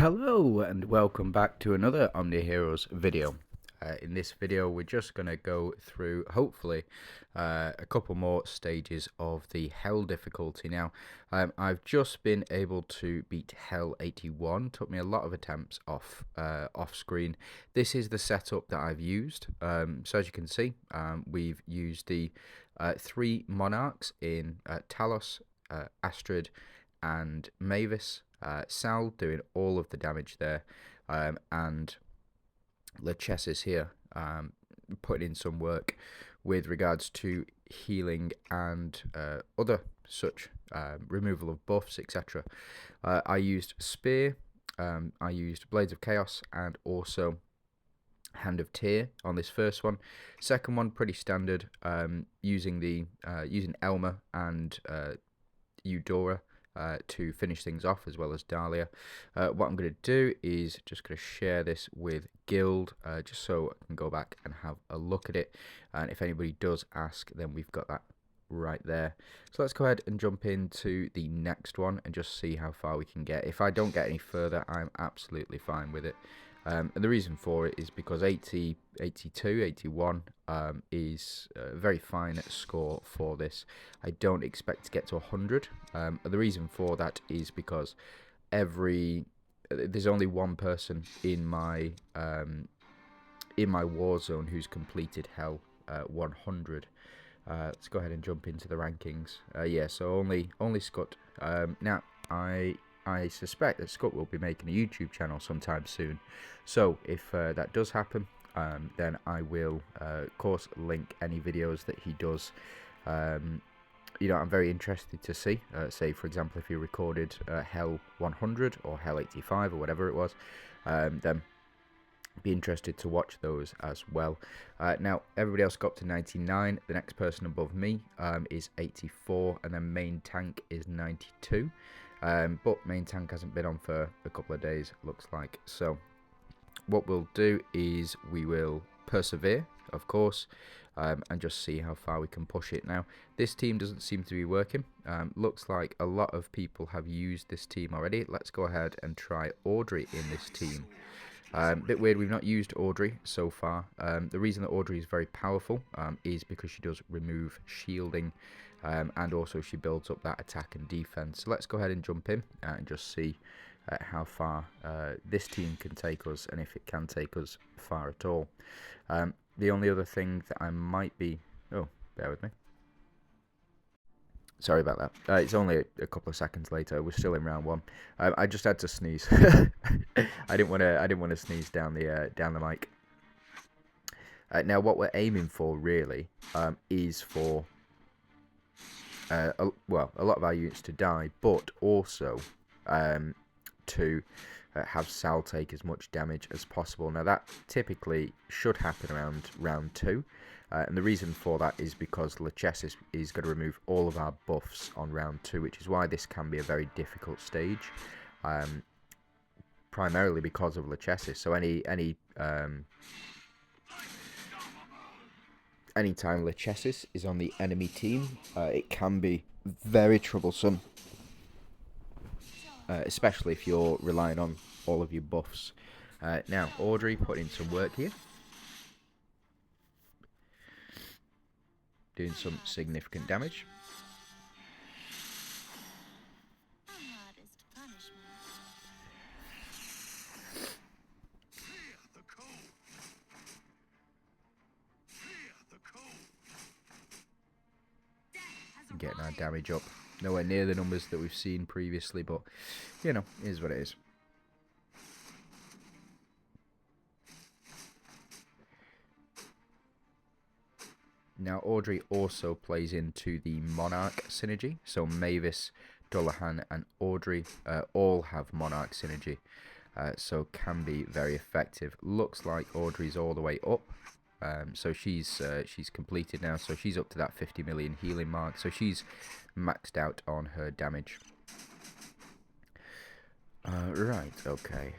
Hello and welcome back to another OMNIHEROES video. In this video we're just going to go through hopefully a couple more stages of the Hell difficulty. Now I've just been able to beat Hell 81. Took me a lot of attempts off screen. This is the setup that I've used. So as you can see, we've used the 3 monarchs in Talos, Astrid and Mavis. Sal doing all of the damage there, and Lachesis here putting in some work with regards to healing and other such removal of buffs, etc. I used Spear, I used Blades of Chaos, and also Hand of Tyr on this first one. Second one pretty standard, using Elma and Eudora to finish things off, as well as Dahlia. What I'm going to do is just going to share this with Guild, just so I can go back and have a look at it, and if anybody does ask, then we've got that right there. So let's go ahead and jump into the next one and just see how far we can get. If I don't get any further, I'm absolutely fine with it. And the reason for it is because 80, 82, 81 is a very fine score for this. I don't expect to get to 100. The reason for that is because there's only one person in my war zone who's completed Hell 100. Let's go ahead and jump into the rankings. Yeah, so only Scott. Now I suspect that Scott will be making a YouTube channel sometime soon. So if that does happen, then I will, of course, link any videos that he does. I'm very interested to see. Say, for example, if he recorded Hell 100 or Hell 85 or whatever it was, then be interested to watch those as well. Now, everybody else got up to 99. The next person above me is 84, and then main tank is 92. But main tank hasn't been on for a couple of days, looks like. So what we'll do is we will persevere, of course, and just see how far we can push it. Now, this team doesn't seem to be working. Looks like a lot of people have used this team already. Let's go ahead and try Audrey in this team. Bit weird, we've not used Audrey so far. The reason that Audrey is very powerful is because she does remove shielding, and also she builds up that attack and defense. So let's go ahead and jump in and just see how far this team can take us, and if it can take us far at all. The only other thing that I might be... Oh, bear with me. Sorry about that. It's only a couple of seconds later. We're still in round 1. I just had to sneeze. I didn't want to sneeze down the mic. Now, what we're aiming for really is for a lot of our units to die, but also to have Sal take as much damage as possible. Now, that typically should happen around round 2. And the reason for that is because Lachesis is going to remove all of our buffs on round 2, which is why this can be a very difficult stage, primarily because of Lachesis. So anytime Lachesis is on the enemy team, it can be very troublesome, especially if you're relying on all of your buffs. Now, Audrey put in some work here, doing some significant damage. Getting our damage up. Nowhere near the numbers that we've seen previously, but, you know, it is what it is. Now, Audrey also plays into the Monarch synergy. So Mavis, Dullahan, and Audrey all have Monarch synergy. So can be very effective. Looks like Audrey's all the way up. So she's completed now. So she's up to that 50 million healing mark. So she's maxed out on her damage. Right, okay.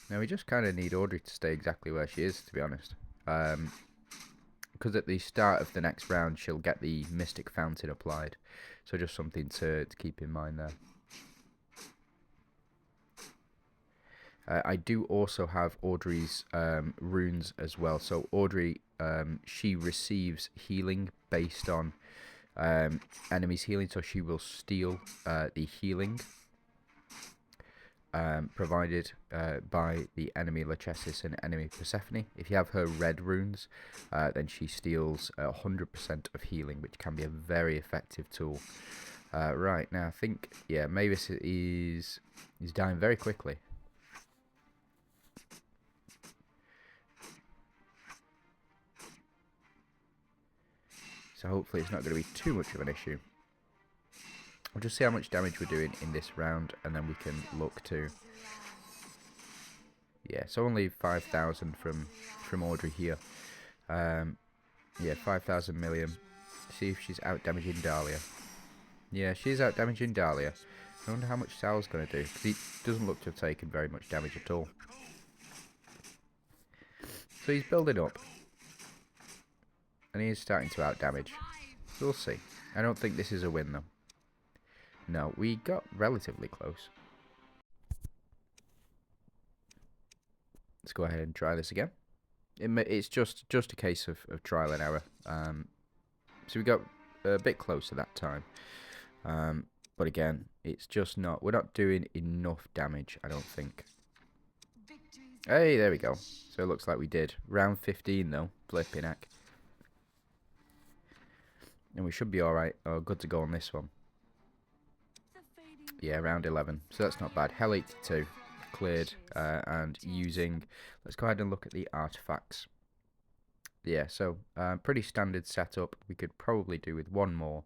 Now we just kind of need Audrey to stay exactly where she is, to be honest. because at the start of the next round she'll get the Mystic Fountain applied. So just something to keep in mind there. I do also have Audrey's runes as well. So Audrey, she receives healing based on enemies' healing. So she will steal the healing provided by the enemy Lachesis and enemy Persephone. If you have her red runes, then she steals 100% of healing, which can be a very effective tool. Right, now I think, yeah, Mavis is dying very quickly. So hopefully it's not going to be too much of an issue. We'll just see how much damage we're doing in this round, and then we can look to... Yeah, so only 5,000 from Audrey here. Yeah, 5,000 million. See if she's out-damaging Dahlia. Yeah, she's out-damaging Dahlia. I wonder how much Sal's going to do, because he doesn't look to have taken very much damage at all. So he's building up. And he is starting to out-damage. We'll see. I don't think this is a win, though. No, we got relatively close. Let's go ahead and try this again. It's just a case of trial and error. So we got a bit closer that time. But again, it's just not... We're not doing enough damage, I don't think. Hey, there we go. So it looks like we did. Round 15, though. Flipping heck. And we should be alright. Oh, good to go on this one. Yeah, round 11. So that's not bad. Hell 82. Cleared. And using... Let's go ahead and look at the artifacts. Yeah, so pretty standard setup. We could probably do with one more.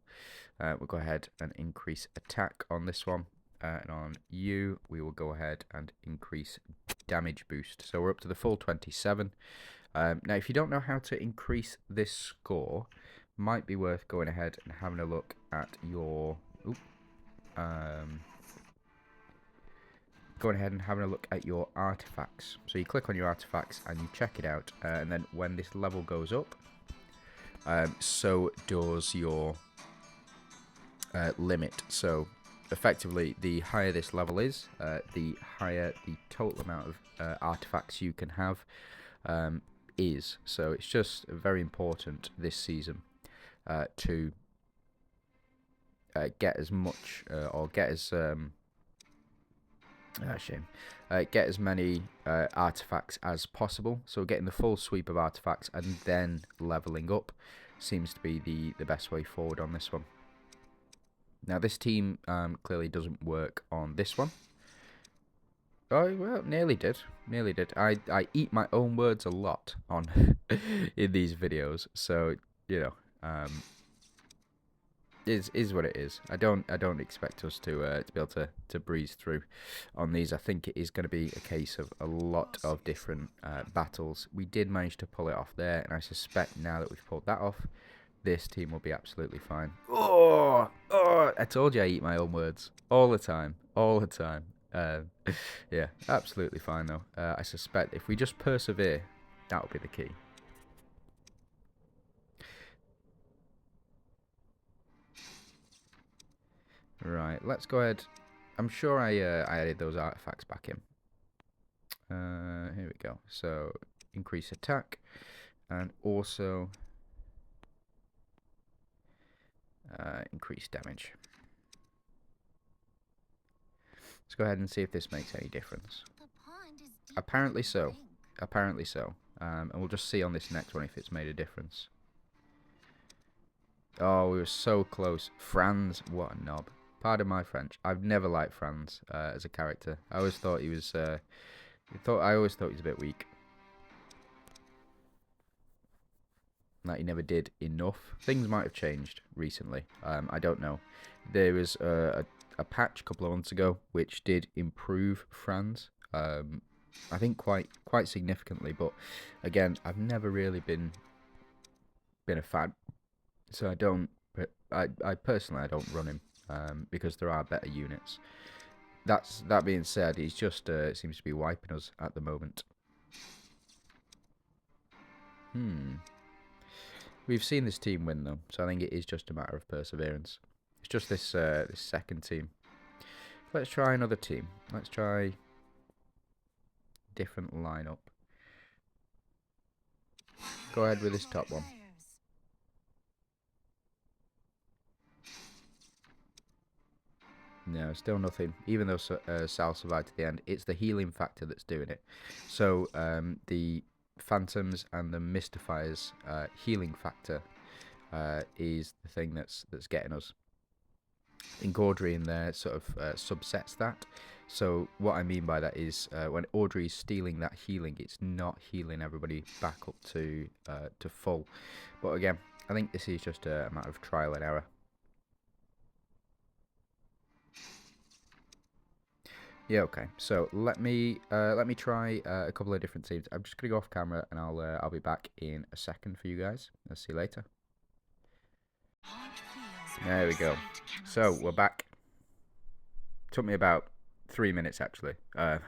We'll go ahead and increase attack on this one. And on you, we will go ahead and increase damage boost. So we're up to the full 27. Now, if you don't know how to increase this score... Might be worth going ahead and having a look at your going ahead and having a look at your artifacts. So you click on your artifacts and you check it out, and then when this level goes up, so does your limit. So effectively, the higher this level is, the higher the total amount of artifacts you can have is. So it's just very important this season. To get as much or get as get as many artifacts as possible. So getting the full sweep of artifacts and then leveling up seems to be the best way forward on this one. Now this team clearly doesn't work on this one. Oh well, nearly did. I eat my own words a lot on in these videos, so you know. Is what it is. I don't expect us to be able to breeze through on these. I think it is going to be a case of a lot of different battles. We did manage to pull it off there, and I suspect now that we've pulled that off, this team will be absolutely fine. Oh, I told you I eat my own words all the time. Yeah, absolutely fine though. I suspect if we just persevere, that will be the key. Right, let's go ahead. I'm sure I added those artifacts back in. Here we go. So increase attack, and also increase damage. Let's go ahead and see if this makes any difference. Apparently so. And we'll just see on this next one if it's made a difference. Oh, we were so close. Franz, what a knob. Pardon my French. I've never liked Franz as a character. I always thought he was. I always thought he was a bit weak. Like he never did enough. Things might have changed recently. I don't know. There was a patch a couple of months ago which did improve Franz. I think quite significantly. But again, I've never really been a fan. So I don't. I personally I don't run him. Because there are better units. That being said, he's just seems to be wiping us at the moment. We've seen this team win though, so I think it is just a matter of perseverance. It's just this this second team. Let's try another team. Let's try different lineup. Go ahead with this top one. No, still nothing. Even though Sal survived to the end, it's the healing factor that's doing it. So the Phantoms and the Mystifiers healing factor is the thing that's getting us. I think Audrey in there sort of subsets that. So what I mean by that is when Audrey is stealing that healing, it's not healing everybody back up to full. But again, I think this is just a matter of trial and error. Yeah, okay. So let me try a couple of different teams. I'm just gonna go off camera and I'll be back in a second for you guys. I'll see you later. There we go. So we're back. Took me about 3 minutes actually. Not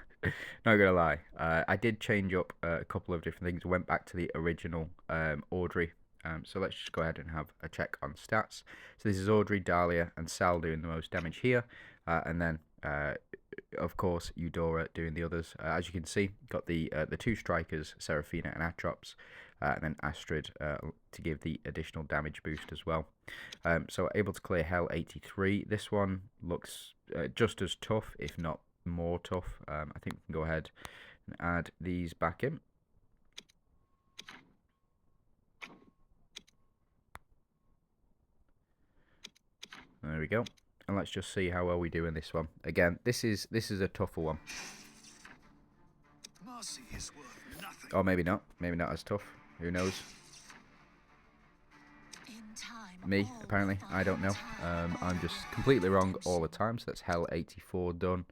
gonna lie. I did change up a couple of different things. Went back to the original Audrey. So let's just go ahead and have a check on stats. So this is Audrey, Dahlia, and Sal doing the most damage here, and then of course Eudora doing the others. As you can see, got the two strikers, Seraphina and Atrops, and then Astrid to give the additional damage boost as well. So able to clear Hell 83. This one looks just as tough, if not more tough. I think we can go ahead and add these back in. There we go. And let's just see how well we do in this one. Again, this is a tougher one. Or maybe not. Maybe not as tough. Who knows? Me, apparently. I don't know. I'm just completely wrong all the time. So that's Hell 84 done.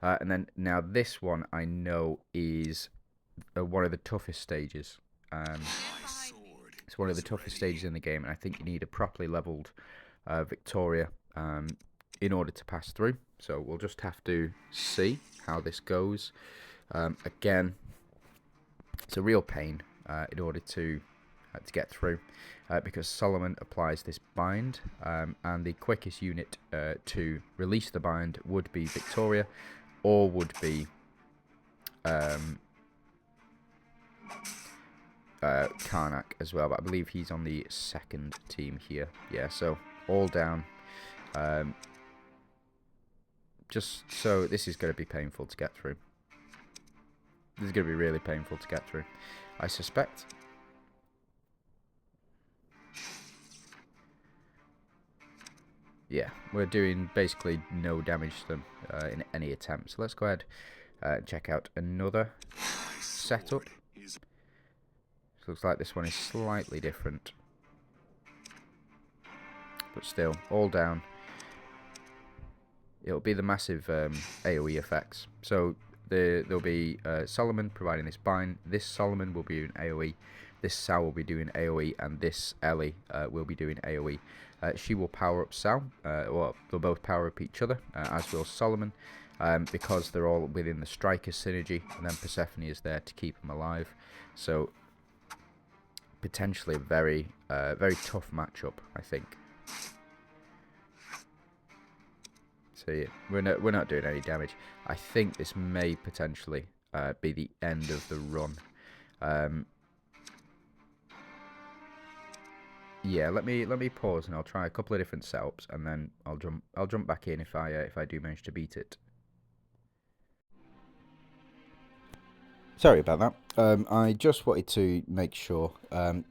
And then now this one I know is one of the toughest stages. It's one of the toughest stages in the game, and I think you need a properly leveled Victoria in order to pass through. So we'll just have to see how this goes. Again, it's a real pain in order to get through because Solomon applies this bind, and the quickest unit to release the bind would be Victoria, or would be Karnak as well, but I believe he's on the second team here. Yeah, so all down. Just so this is going to be painful to get through. This is going to be really painful to get through, I suspect. Yeah, we're doing basically no damage to them in any attempt. So let's go ahead and check out another setup. So looks like this one is slightly different, but still all down. It'll be the massive AoE effects. So there'll be Solomon providing this bind. This Solomon will be doing AoE. This Sal will be doing AoE, and this Ellie will be doing AoE. She will power up Sal. Well, they'll both power up each other, as will Solomon, because they're all within the striker synergy. And then Persephone is there to keep them alive. So potentially a very tough matchup, I think. So yeah, we're not doing any damage. I think this may potentially be the end of the run. Yeah, let me pause and I'll try a couple of different setups, and then I'll jump back in if I do manage to beat it. Sorry about that. I just wanted to make sure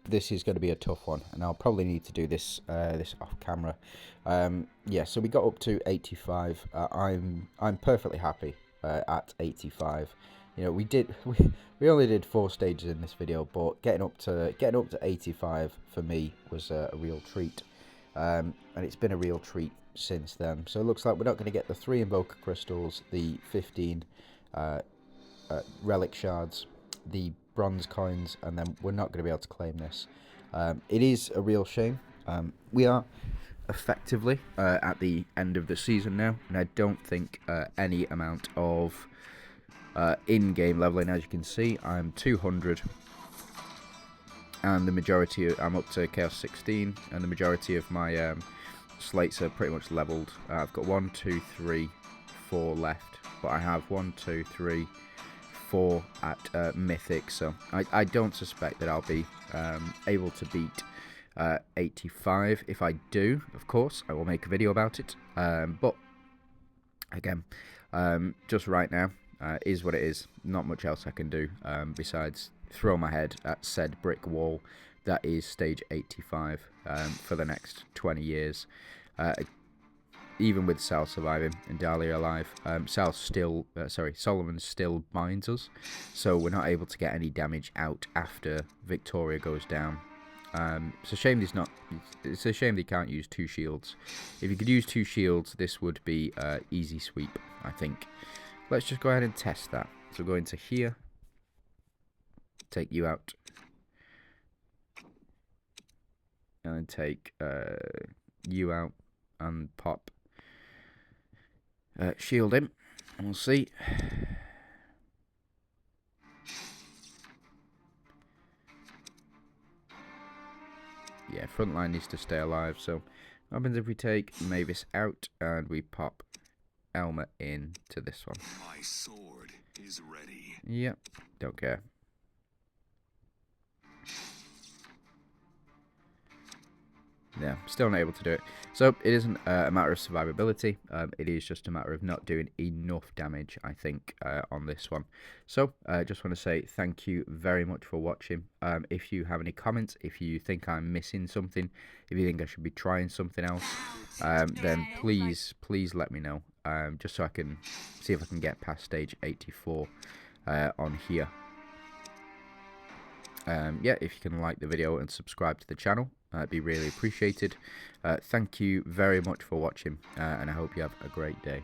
this is going to be a tough one, and I'll probably need to do this this off camera. Yeah, so we got up to 85. I'm perfectly happy at 85. You know, we only did 4 stages in this video, but getting up to 85 for me was a real treat, and it's been a real treat since then. So it looks like we're not going to get the 3 Invoker Crystals, the 15 relic shards, the bronze coins, and then we're not going to be able to claim this. It is a real shame. We are effectively at the end of the season now, and I don't think any amount of in-game leveling, as you can see, I'm 200 and the majority I'm up to Chaos 16, and the majority of my slates are pretty much leveled. I've got 1, 2, 3, 4 left, but I have 1, 2, 3, 4 at Mythic, so I don't suspect that I'll be able to beat 85. If I do, of course, I will make a video about it, but again, just right now, is what it is. Not much else I can do besides throw my head at said brick wall that is stage 85 for the next 20 years. Even with Sal surviving and Dahlia alive, Solomon still binds us, so we're not able to get any damage out after Victoria goes down. It's a shame it's a shame they can't use 2 shields. If you could use 2 shields, this would be easy sweep, I think. Let's just go ahead and test that. So go into here, take you out, and take you out, and pop shield him, and we'll see. Yeah, front line needs to stay alive. So what happens if we take Mavis out and we pop Elma in to this one? My sword is ready. Yep, don't care. Yeah, still not able to do it. So it isn't a matter of survivability. It is just a matter of not doing enough damage, I think, on this one. So I just want to say thank you very much for watching. If you have any comments, if you think I'm missing something, if you think I should be trying something else, then please let me know. Just so I can see if I can get past stage 84 on here. Yeah, if you can like the video and subscribe to the channel, it'd be really appreciated. Thank you very much for watching, and I hope you have a great day.